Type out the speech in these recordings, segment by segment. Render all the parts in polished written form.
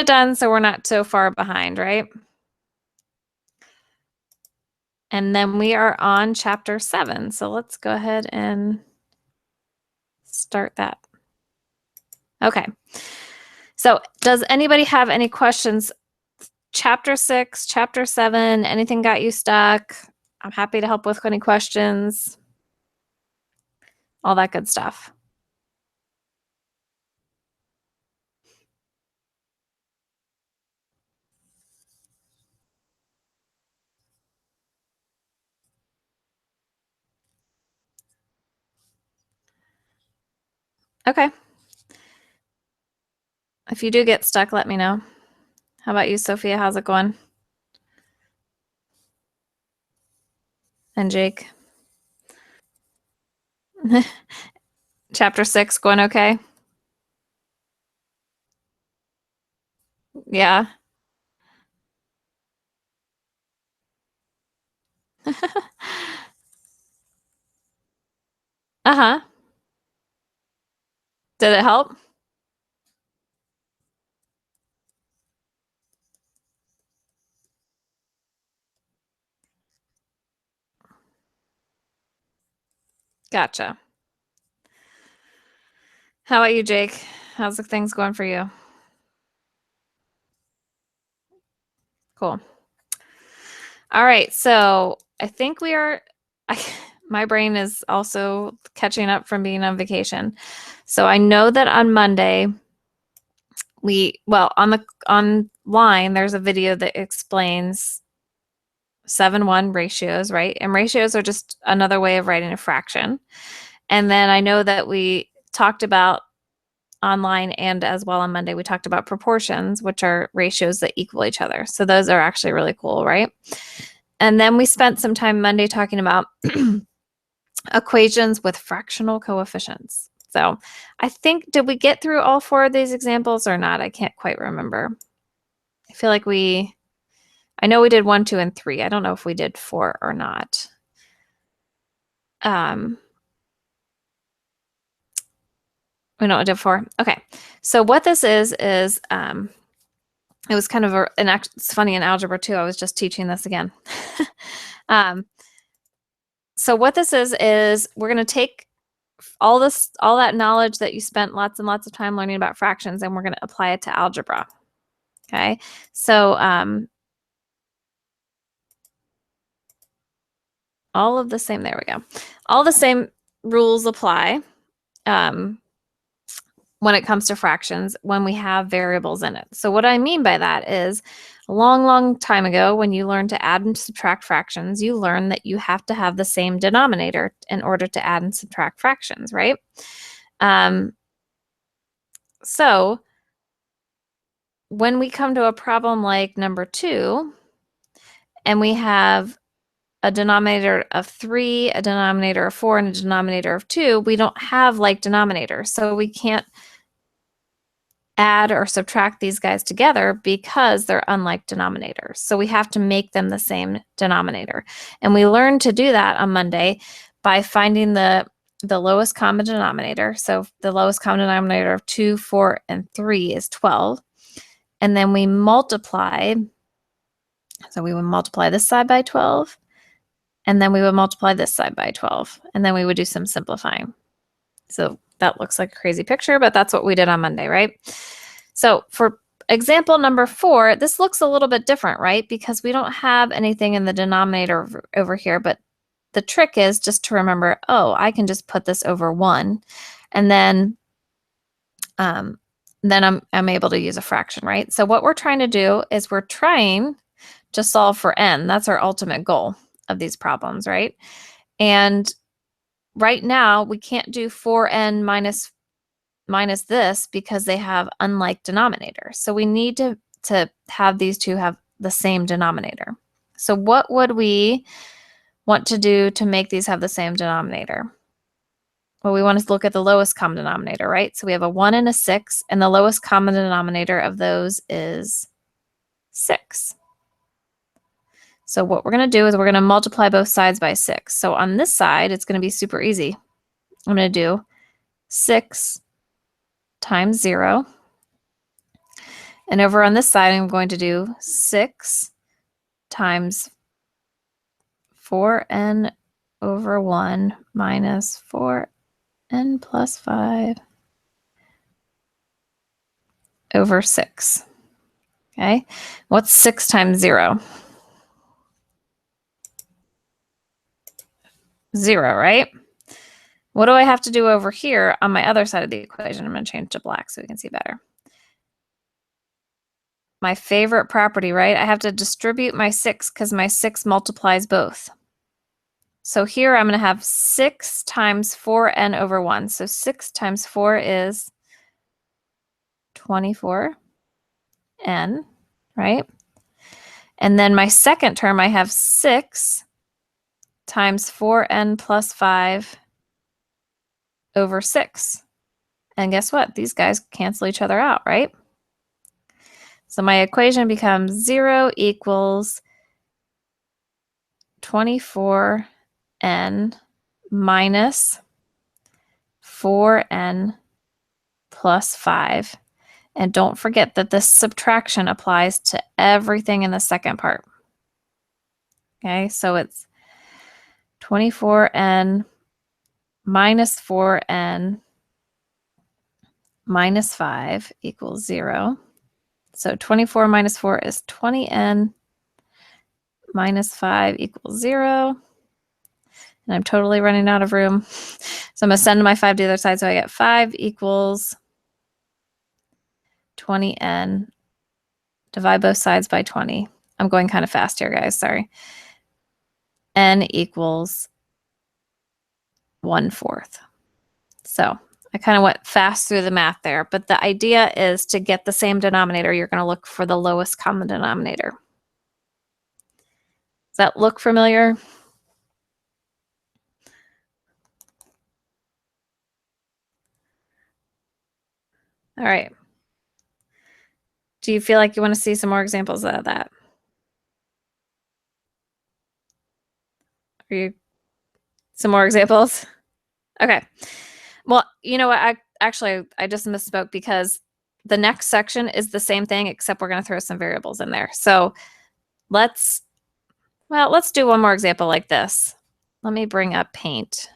it done so we're not so far behind, right? And then we are on chapter 7. So let's go ahead and start that. Okay. So does anybody have any questions? Chapter 6, chapter 7, anything got you stuck? I'm happy to help with any questions. All that good stuff. Okay. If you do get stuck, let me know. How about you, Sophia? How's it going? And Jake? Chapter 6 going okay? Yeah. Uh-huh. Did it help? Gotcha. How about you, Jake? How's the things going for you? Cool. All right, so I think we are, my brain is also catching up from being on vacation. So I know that on Monday, online, there's a video that explains 7-1 ratios, right? And ratios are just another way of writing a fraction. And then I know that we talked about online and as well on Monday, we talked about proportions, which are ratios that equal each other. So those are actually really cool, right? And then we spent some time Monday talking about equations with fractional coefficients. So I think, did we get through all 4 of these examples or not? I can't quite remember. I feel like I know we did 1, 2, and 3. I don't know if we did 4 or not. We don't do 4. Okay. So what this is it was kind of it's funny in Algebra 2. I was just teaching this again. So what this is we're going to take all that knowledge that you spent lots and lots of time learning about fractions, and we're going to apply it to algebra. Okay. So, all of the same, there we go. All the same rules apply when it comes to fractions when we have variables in it. So what I mean by that is a long, long time ago when you learned to add and subtract fractions, you learned that you have to have the same denominator in order to add and subtract fractions, right? So when we come to a problem like number 2, and we have a denominator of 3, a denominator of 4, and a denominator of 2, we don't have like denominators. So we can't add or subtract these guys together because they're unlike denominators. So we have to make them the same denominator. And we learned to do that on Monday by finding the lowest common denominator. So the lowest common denominator of 2, 4, and 3 is 12. And then we multiply. So we would multiply this side by 12. And then we would multiply this side by 12. And then we would do some simplifying. So that looks like a crazy picture, but that's what we did on Monday, right? So for example number 4, this looks a little bit different, right? Because we don't have anything in the denominator over here, but the trick is just to remember, oh, I can just put this over 1, and then I'm able to use a fraction, right? So what we're trying to do is we're trying to solve for n. That's our ultimate goal of these problems, right? And right now we can't do 4n minus this because they have unlike denominators. So we need to have these two have the same denominator. So what would we want to do to make these have the same denominator? Well, we want to look at the lowest common denominator, right? So we have a 1 and a 6, and the lowest common denominator of those is 6. So what we're going to do is we're going to multiply both sides by 6. So on this side, it's going to be super easy. I'm going to do 6 times 0. And over on this side, I'm going to do 6 times 4n over 1 minus 4n plus 5 over 6. Okay, what's 6 times 0? 0, right? What do I have to do over here on my other side of the equation? I'm going to change to black so we can see better. My favorite property, right? I have to distribute my 6 because my 6 multiplies both. So here I'm going to have 6 times 4n over 1. So 6 times 4 is 24n, right? And then my second term, I have 6 times 4n plus 5 over 6. And guess what? These guys cancel each other out, right? So my equation becomes 0 equals 24n minus 4n plus 5. And don't forget that this subtraction applies to everything in the second part. Okay, so it's 24n minus 4n minus 5 equals 0. So 24 minus 4 is 20n minus 5 equals 0. And I'm totally running out of room. So I'm going to send my 5 to the other side. So I get 5 equals 20n. Divide both sides by 20. I'm going kind of fast here, guys. Sorry. N equals 1/4. So I kind of went fast through the math there. But the idea is to get the same denominator, you're going to look for the lowest common denominator. Does that look familiar? All right. Do you feel like you want to see some more examples of that? Are you some more examples? Okay. Well, you know what? I just misspoke because the next section is the same thing, except we're going to throw some variables in there. So let's do one more example like this. Let me bring up Paint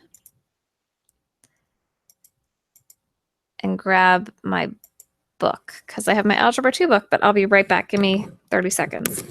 and grab my book because I have my Algebra II book, but I'll be right back. Give me 30 seconds.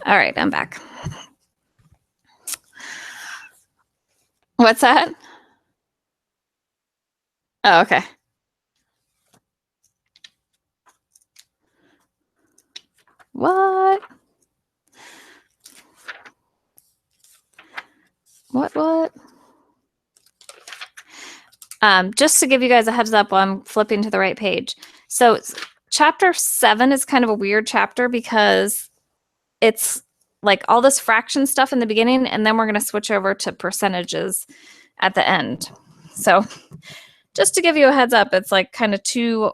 All right, I'm back. What's that? Oh, okay. What? What? Just to give you guys a heads up while I'm flipping to the right page. So chapter 7 is kind of a weird chapter because it's like all this fraction stuff in the beginning, and then we're going to switch over to percentages at the end. So just to give you a heads up, it's like kind of two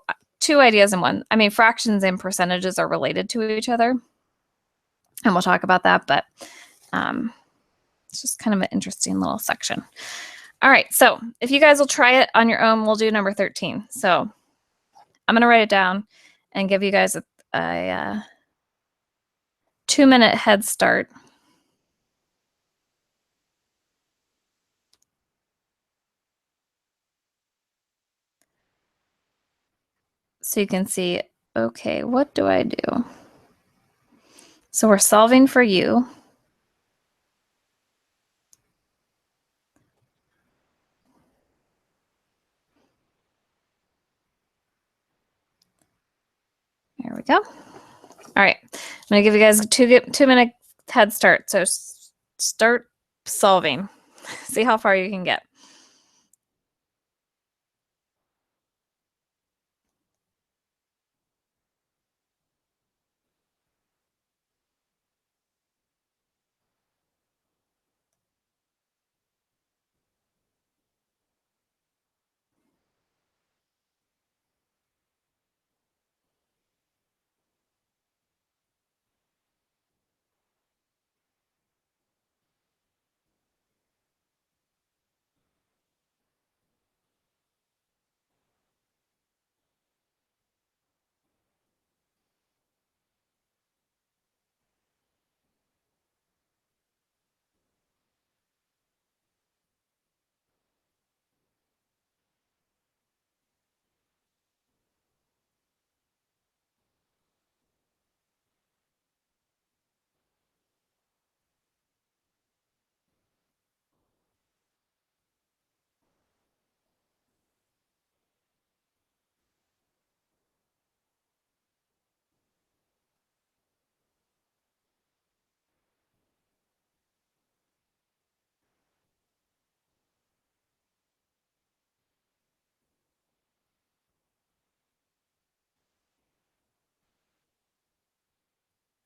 ideas in one. I mean, fractions and percentages are related to each other, and we'll talk about that, but it's just kind of an interesting little section. All right, so if you guys will try it on your own, we'll do number 13. So I'm going to write it down and give you guys a 2-minute head start. So you can see, okay, what do I do? So we're solving for u. There we go. All right, I'm going to give you guys a 2-minute head start. So start solving. See how far you can get.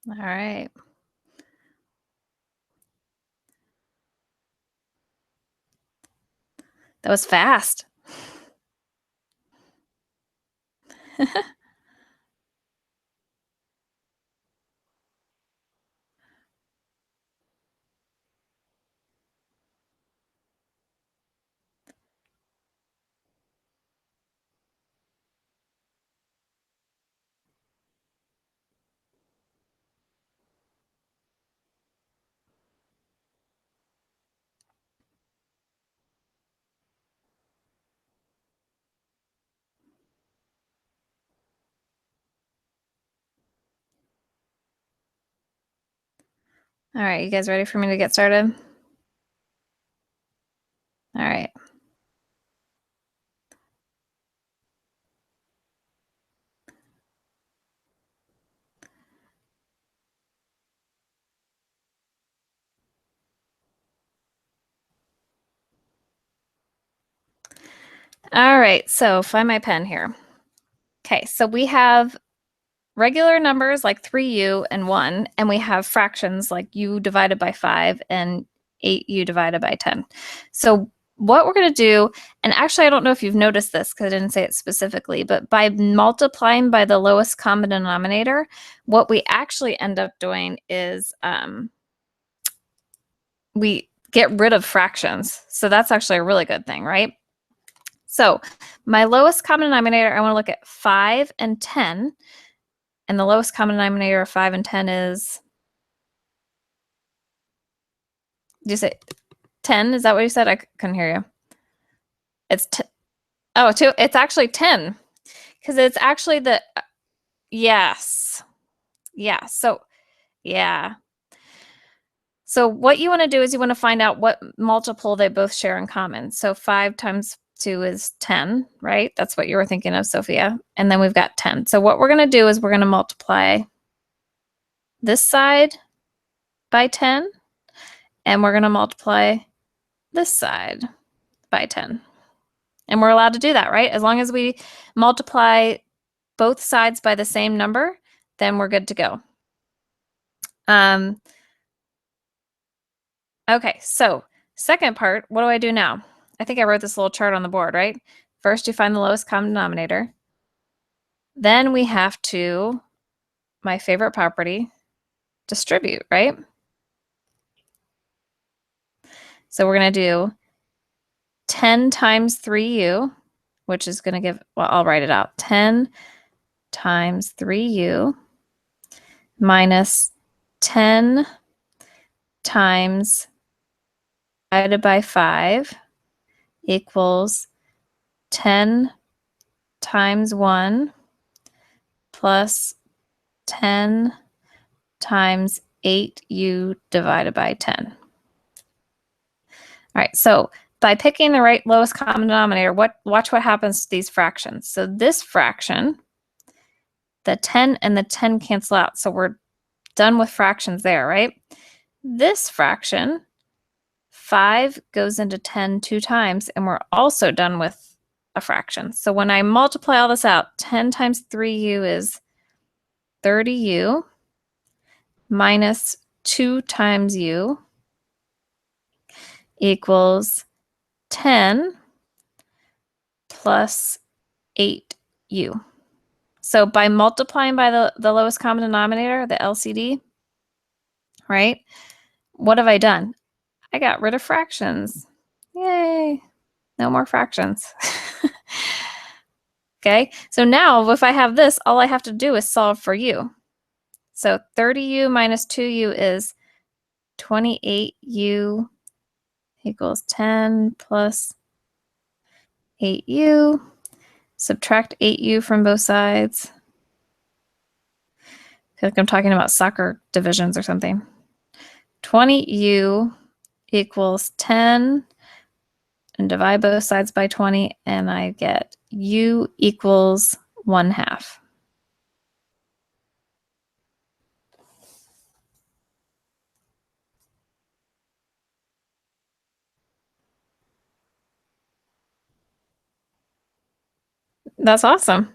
All right. That was fast. All right, you guys ready for me to get started? All right. All right, so find my pen here. Okay, so we have regular numbers like 3u and 1, and we have fractions like u divided by 5 and 8u divided by 10. So what we're going to do, and actually I don't know if you've noticed this because I didn't say it specifically, but by multiplying by the lowest common denominator, what we actually end up doing is we get rid of fractions. So that's actually a really good thing, right? So my lowest common denominator, I want to look at 5 and 10. And the lowest common denominator of 5 and 10 is, did you say 10? Is that what you said? I couldn't hear you. It's oh, two. It's actually 10 because it's actually the, yes. Yeah. So, yeah. So what you want to do is you want to find out what multiple they both share in common. So 5 times 2 is 10, right? That's what you were thinking of, Sophia. And then we've got 10. So what we're going to do is we're going to multiply this side by 10, and we're going to multiply this side by 10. And we're allowed to do that, right? As long as we multiply both sides by the same number, then we're good to go. Okay, so second part, what do I do now? I think I wrote this little chart on the board, right? First, you find the lowest common denominator. Then we have to, my favorite property, distribute, right? So we're going to do 10 times 3u, which is going to give, well, I'll write it out. 10 times 3u minus 10 times divided by 5 equals 10 times 1 plus 10 times 8u divided by 10. All right, so by picking the right lowest common denominator, watch what happens to these fractions. So this fraction, the 10 and the 10 cancel out, so we're done with fractions there, right? This fraction, 5 goes into 10 two times, and we're also done with a fraction. So when I multiply all this out, 10 times 3u is 30u minus 2 times u equals 10 plus 8u. So by multiplying by the lowest common denominator, the LCD, right? What have I done? I got rid of fractions. Yay. No more fractions. Okay, so now if I have this, all I have to do is solve for u. So 30u minus 2u is 28u equals 10 plus 8u. Subtract 8u from both sides. I feel like I'm talking about soccer divisions or something. 20u equals 10, and divide both sides by 20, and I get u equals 1/2. That's awesome.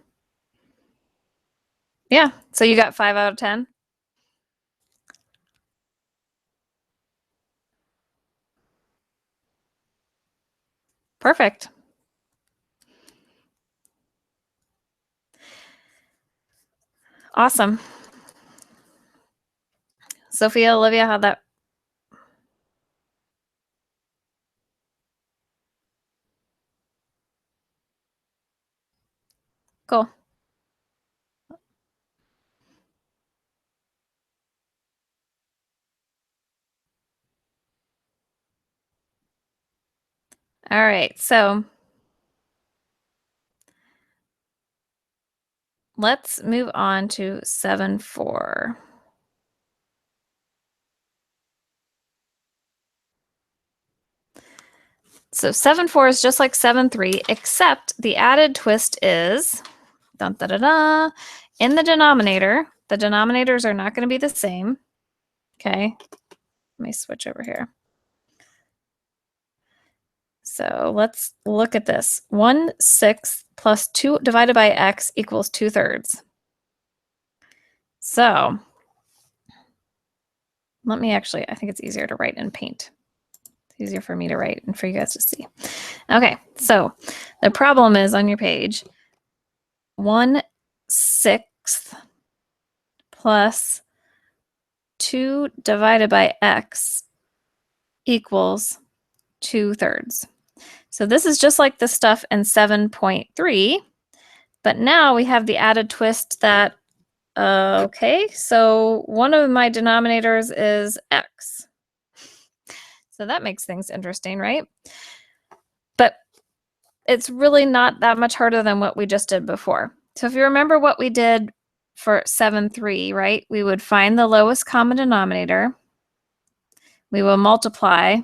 Yeah, so you got 5 out of 10? Perfect. Awesome. Sophia, Olivia, how'd that? Cool. All right, so let's move on to 7-4. So 7-4 is just like 7-3, except the added twist is dun, da, da, da, in the denominators are not going to be the same. Okay, let me switch over here. So let's look at this. 1/6 plus 2 divided by x equals 2/3. So let me actually, I think it's easier to write in paint. It's easier for me to write and for you guys to see. Okay, so the problem is on your page, 1/6 plus 2 divided by x equals 2/3. So this is just like the stuff in 7.3, but now we have the added twist that, okay, so one of my denominators is x. So that makes things interesting, right? But it's really not that much harder than what we just did before. So if you remember what we did for 7-3, right? We would find the lowest common denominator. We will multiply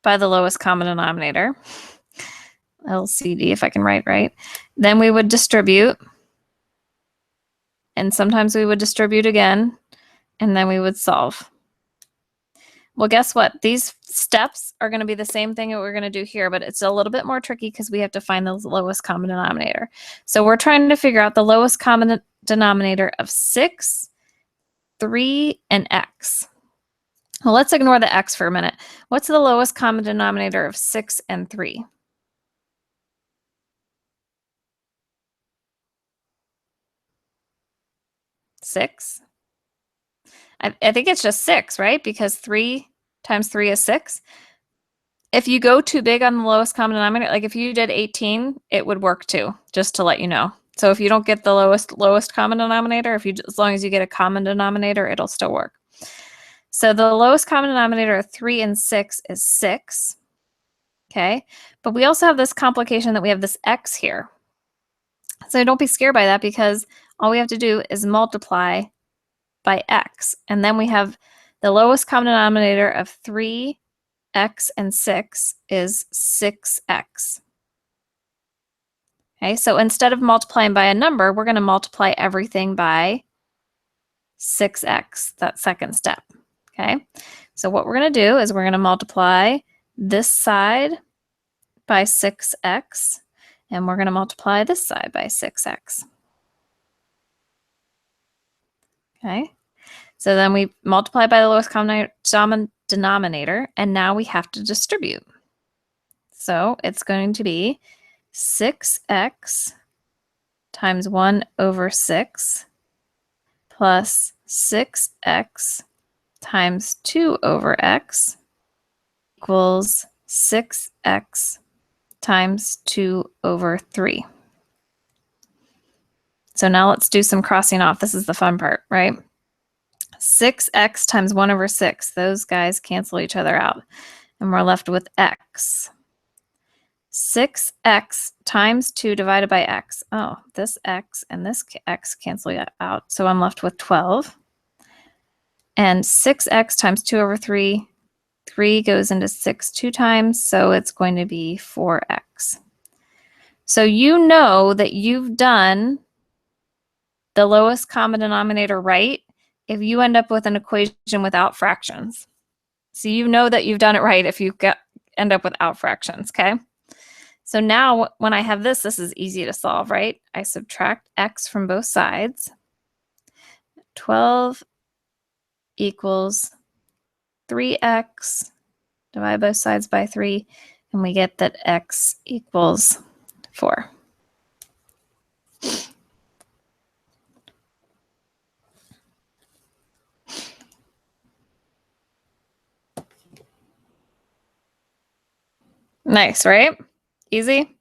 by the lowest common denominator. LCD, if I can write right. Then we would distribute. And sometimes we would distribute again. And then we would solve. Well, guess what? These steps are going to be the same thing that we're going to do here, but it's a little bit more tricky because we have to find the lowest common denominator. So we're trying to figure out the lowest common denominator of 6, 3, and x. Well, let's ignore the x for a minute. What's the lowest common denominator of 6 and 3? 6? I think it's just 6, right? Because 3 times 3 is 6. If you go too big on the lowest common denominator, like if you did 18, it would work too, just to let you know. So if you don't get the lowest common denominator, as long as you get a common denominator, it'll still work. So the lowest common denominator of 3 and 6 is 6. Okay, but we also have this complication that we have this x here. So don't be scared by that because all we have to do is multiply by x. And then we have the lowest common denominator of 3, x, and 6 is 6x. Okay, so instead of multiplying by a number, we're going to multiply everything by 6x, that second step. Okay, so what we're going to do is we're going to multiply this side by 6x, and we're going to multiply this side by 6x. Okay, so then we multiply by the lowest common denominator, and now we have to distribute. So it's going to be 6x times 1/6 plus 6x times 2/x equals 6x times 2/3. So now let's do some crossing off. This is the fun part, right? 6x times 1/6. Those guys cancel each other out. And we're left with x. 6x times 2 divided by x. Oh, this x and this x cancel out. So I'm left with 12. And 6x times 2/3. 3 goes into 6 2 times, so it's going to be 4x. So you know that you've done the lowest common denominator right if you end up with an equation without fractions. So you know that you've done it right if you end up without fractions, okay? So now when I have this is easy to solve, right? I subtract x from both sides. 12 equals 3x, divide both sides by 3, And we get that x equals 4. Nice, right? Easy?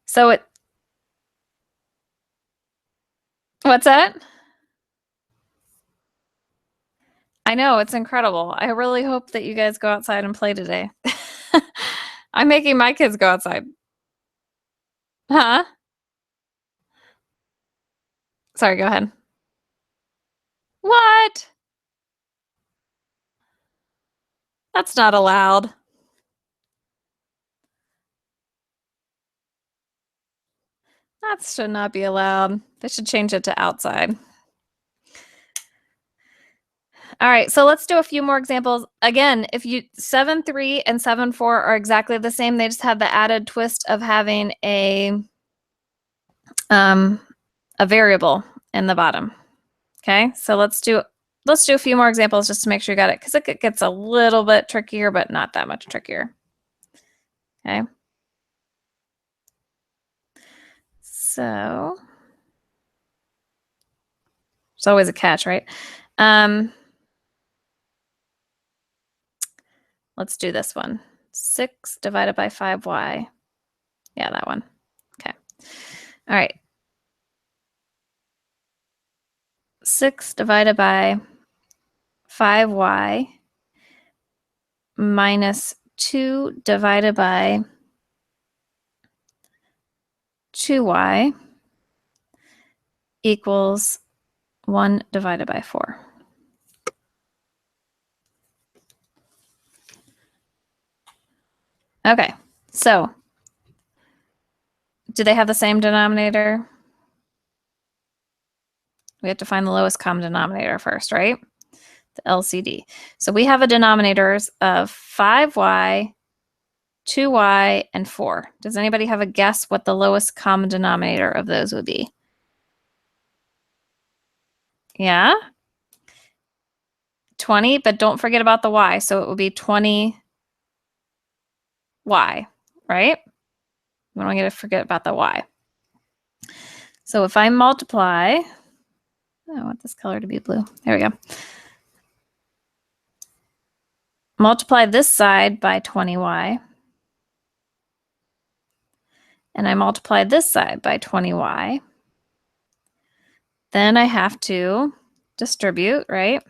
So what's that? I know, it's incredible. I really hope that you guys go outside and play today. I'm making my kids go outside. Huh? Sorry, go ahead. What? That's not allowed. That should not be allowed. They should change it to outside. All right, so let's do a few more examples. Again, if you 7-3 and 7-4 are exactly the same, they just have the added twist of having a variable in the bottom. Okay, so let's do a few more examples just to make sure you got it, because it gets a little bit trickier, but not that much trickier. Okay. So it's always a catch, right? Let's do this one. 6 divided by 5y. Yeah, that one. Okay. All right. 6 divided by 5y minus 2 divided by 2y equals 1 divided by 4. Okay, so do they have the same denominator? We have to find the lowest common denominator first, right? The LCD. So we have a denominators of 5y, 2y, and 4. Does anybody have a guess what the lowest common denominator of those would be? Yeah? 20, but don't forget about the y. So it would be 20y, right? We don't get to forget about the y. So if I multiply, I want this color to be blue. There we go. Multiply this side by 20y. And I multiply this side by 20y. Then I have to distribute, right?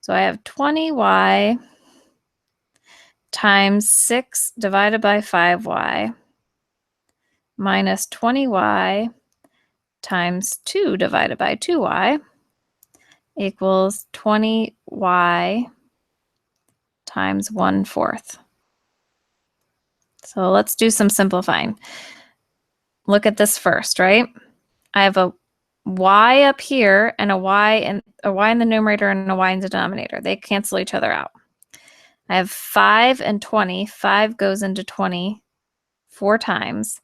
So I have 20y times 6 divided by 5y minus 20y times 2 divided by 2y equals 20y times 1/4. So let's do some simplifying. Look at this first, right? I have a y up here and a y in the numerator and a y in the denominator. They cancel each other out. I have 5 and 20. 5 goes into 20 4 times.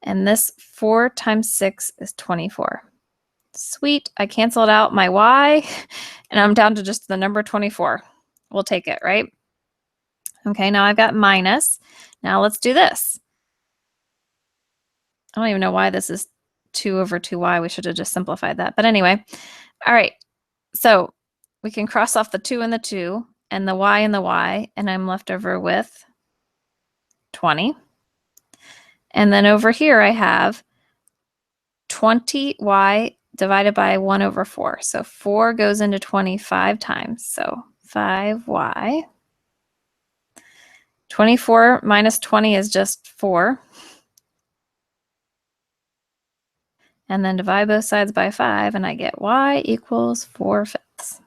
And this 4 times 6 is 24. Sweet. I canceled out my y, and I'm down to just the number 24. We'll take it, right? Okay, now I've got minus. Now let's do this. I don't even know why this is 2 over 2y. We should have just simplified that. But anyway, all right. So we can cross off the 2 and the 2 and the y and the y, and I'm left over with 20. And then over here I have 20y divided by 1 over 4. So 4 goes into 25 times. So 5y. 24 minus 20 is just 4. And then divide both sides by 5, and I get y equals 4/5.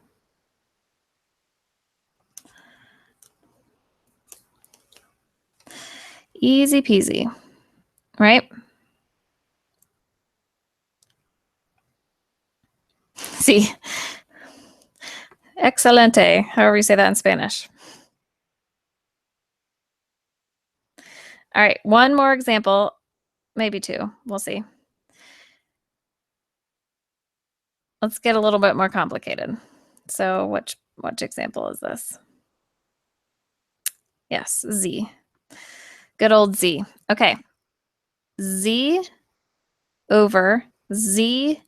Easy peasy, right? See, excelente, however you say that in Spanish. All right, one more example, maybe two. We'll see. Let's get a little bit more complicated. So which example is this? Yes, Z. Good old Z. Okay. Z over Z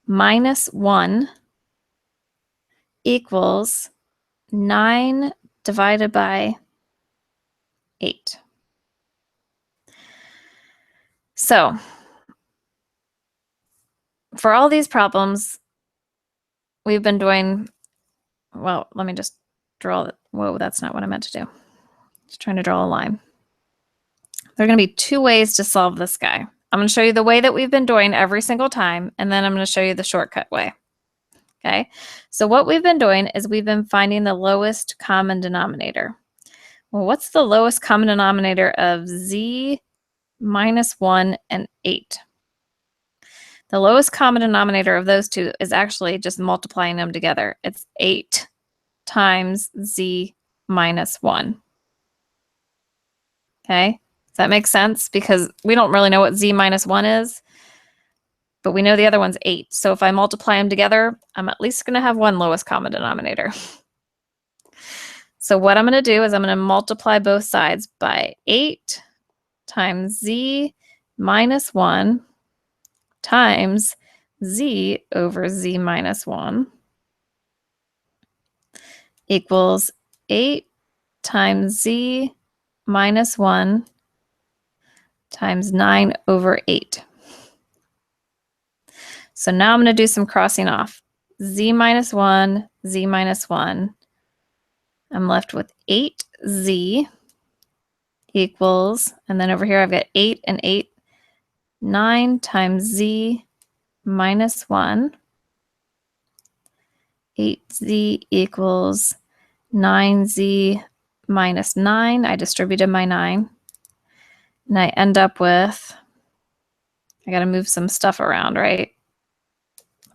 minus 1 equals 9 divided by 8. So for all these problems, we've been doing, well, let me just draw it. Whoa, that's not what I meant to do. Just trying to draw a line. There are going to be two ways to solve this guy. I'm going to show you the way that we've been doing every single time, and then I'm going to show you the shortcut way. Okay, so what we've been doing is we've been finding the lowest common denominator. Well, what's the lowest common denominator of Z minus 1 and 8? The lowest common denominator of those two is actually just multiplying them together. It's 8 times Z minus 1. Okay, does that make sense? Because we don't really know what Z minus 1 is, but we know the other one's 8. So if I multiply them together, I'm at least going to have one lowest common denominator. So what I'm going to do is I'm going to multiply both sides by 8 times Z minus 1 times Z over Z minus 1 equals 8 times Z minus 1 times 9 over 8. So now I'm going to do some crossing off. Z minus 1, Z minus 1. I'm left with 8Z equals, and then over here I've got 8 and 8, 9 times Z minus 1. 8Z equals 9Z minus 9. I distributed my 9. And I end up with, I got to move some stuff around, right?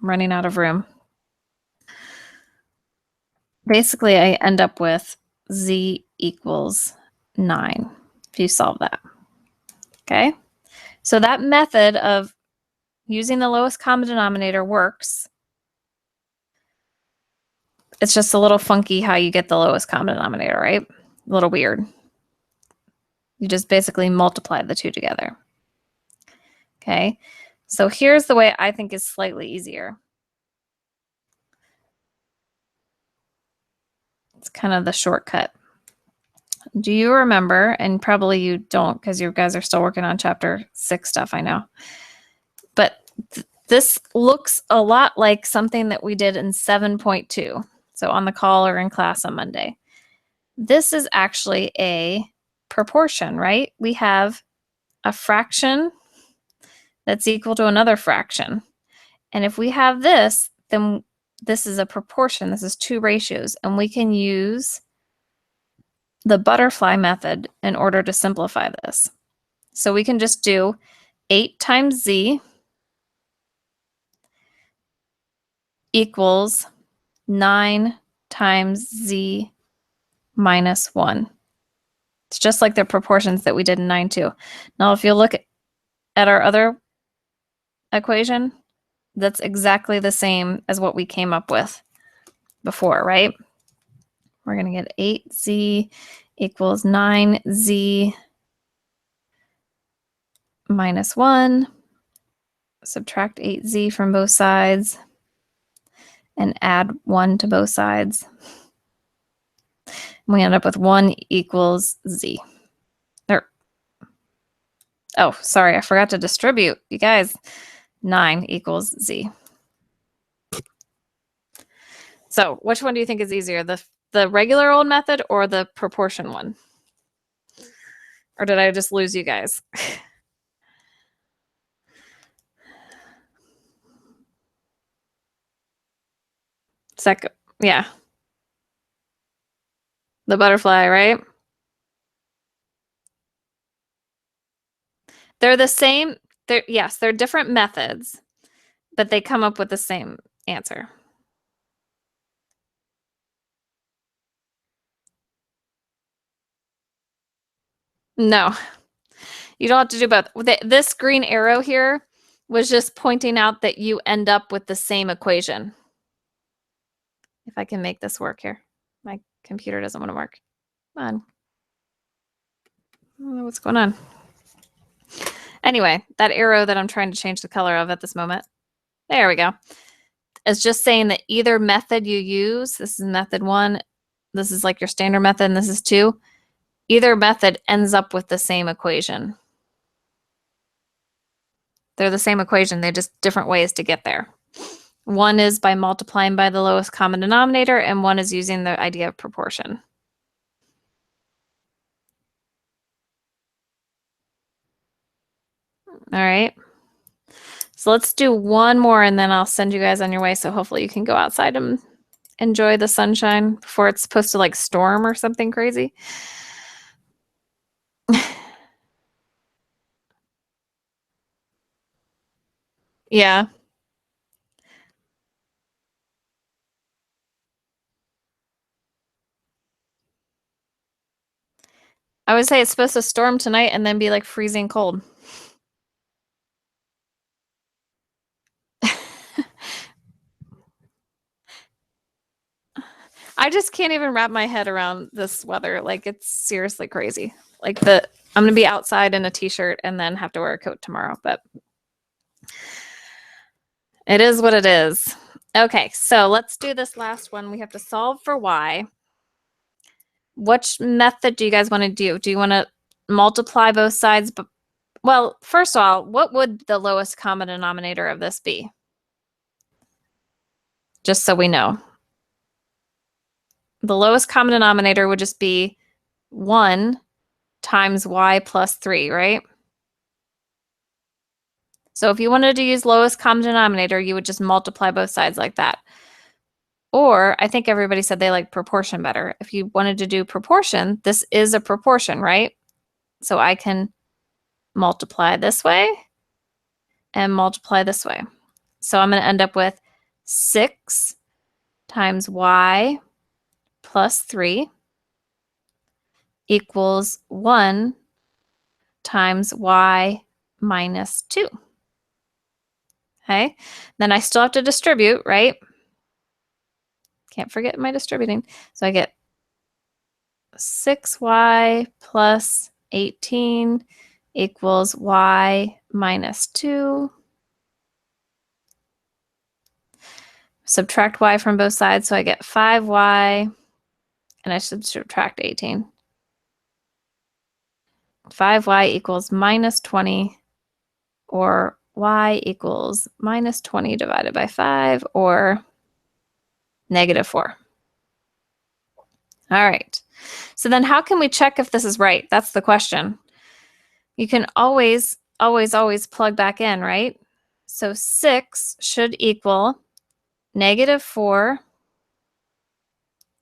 I'm running out of room. Basically, I end up with Z equals 9 if you solve that. Okay? So that method of using the lowest common denominator works. It's just a little funky how you get the lowest common denominator, right? A little weird. You just basically multiply the two together. Okay, so here's the way I think is slightly easier. It's kind of the shortcut. Do you remember, and probably you don't because you guys are still working on chapter 6 stuff, I know. But this looks a lot like something that we did in 7.2. So on the call or in class on Monday. This is actually a proportion, right? We have a fraction that's equal to another fraction. And if we have this, then this is a proportion. This is two ratios. And we can use the butterfly method in order to simplify this. So we can just do 8 times Z equals 9 times Z minus 1. It's just like the proportions that we did in 9.2. Now, if you look at our other equation, that's exactly the same as what we came up with before, right? We're going to get 8Z equals 9Z minus 1. Subtract 8Z from both sides and add 1 to both sides. We end up with 1 equals Z. Oh, sorry, I forgot to distribute. You guys, 9 equals Z. So which one do you think is easier, the regular old method or the proportion one? Or did I just lose you guys? Second, yeah. The butterfly, right? They're the same. Yes, they're different methods, but they come up with the same answer. No. You don't have to do both. This green arrow here was just pointing out that you end up with the same equation. If I can make this work here. My computer doesn't want to work. Come on. I don't know what's going on. Anyway, that arrow that I'm trying to change the color of at this moment. There we go. It's just saying that either method you use, this is method 1, this is like your standard method, and this is 2, either method ends up with the same equation. They're the same equation, they're just different ways to get there. One is by multiplying by the lowest common denominator, and one is using the idea of proportion. All right. So let's do one more and then I'll send you guys on your way. So hopefully you can go outside and enjoy the sunshine before it's supposed to like storm or something crazy. Yeah. I would say it's supposed to storm tonight and then be like freezing cold. I just can't even wrap my head around this weather. Like it's seriously crazy. Like I'm gonna be outside in a t-shirt and then have to wear a coat tomorrow, but it is what it is. Okay, so let's do this last one. We have to solve for y. Which method do you guys want to do? Do you want to multiply both sides? Well, first of all, what would the lowest common denominator of this be? Just so we know. The lowest common denominator would just be 1 times y plus 3, right? So if you wanted to use lowest common denominator, you would just multiply both sides like that. Or I think everybody said they like proportion better. If you wanted to do proportion, this is a proportion, right? So I can multiply this way and multiply this way. So I'm going to end up with 6 times y plus 3 equals 1 times y minus 2. Okay, then I still have to distribute, right? Can't forget my distributing. So I get 6y plus 18 equals y minus 2. Subtract y from both sides, so I get 5y, and I should subtract 18. 5y equals minus 20, or y equals minus 20 divided by 5, or negative 4. All right. So then how can we check if this is right? That's the question. You can always plug back in, right? So 6 should equal negative 4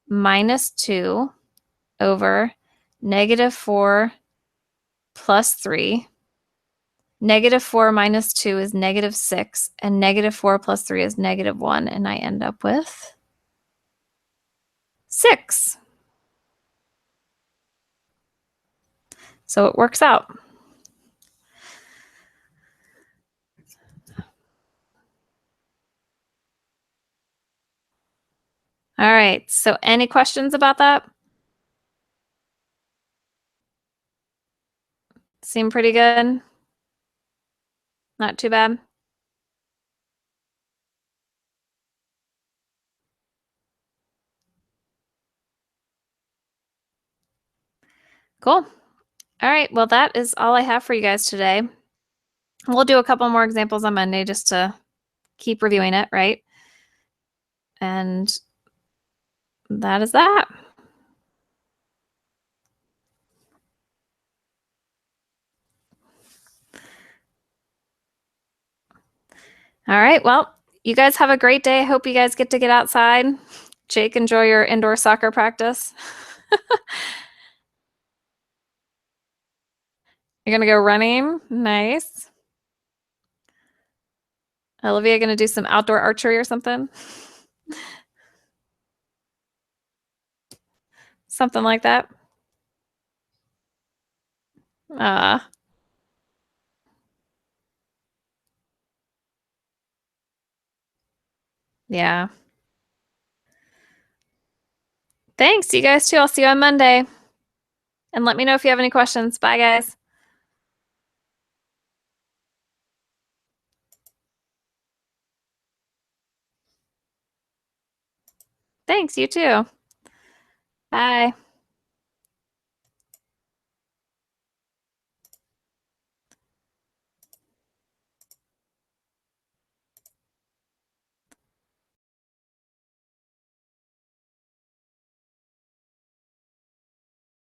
minus 2 over negative 4 plus 3. Negative 4 minus 2 is negative 6, and negative 4 plus 3 is negative 1, and I end up with 6. So it works out. All right, so any questions about that? Seem pretty good? Not too bad? Cool. All right, well, that is all I have for you guys today. We'll do a couple more examples on Monday just to keep reviewing it, right? And that is that. All right, well, you guys have a great day. I hope you guys get to get outside. Jake, enjoy your indoor soccer practice. You're gonna go running? Nice. Olivia gonna do some outdoor archery or something? Something like that. Yeah. Thanks. You guys too. I'll see you on Monday. And let me know if you have any questions. Bye, guys. Thanks. You too. Bye.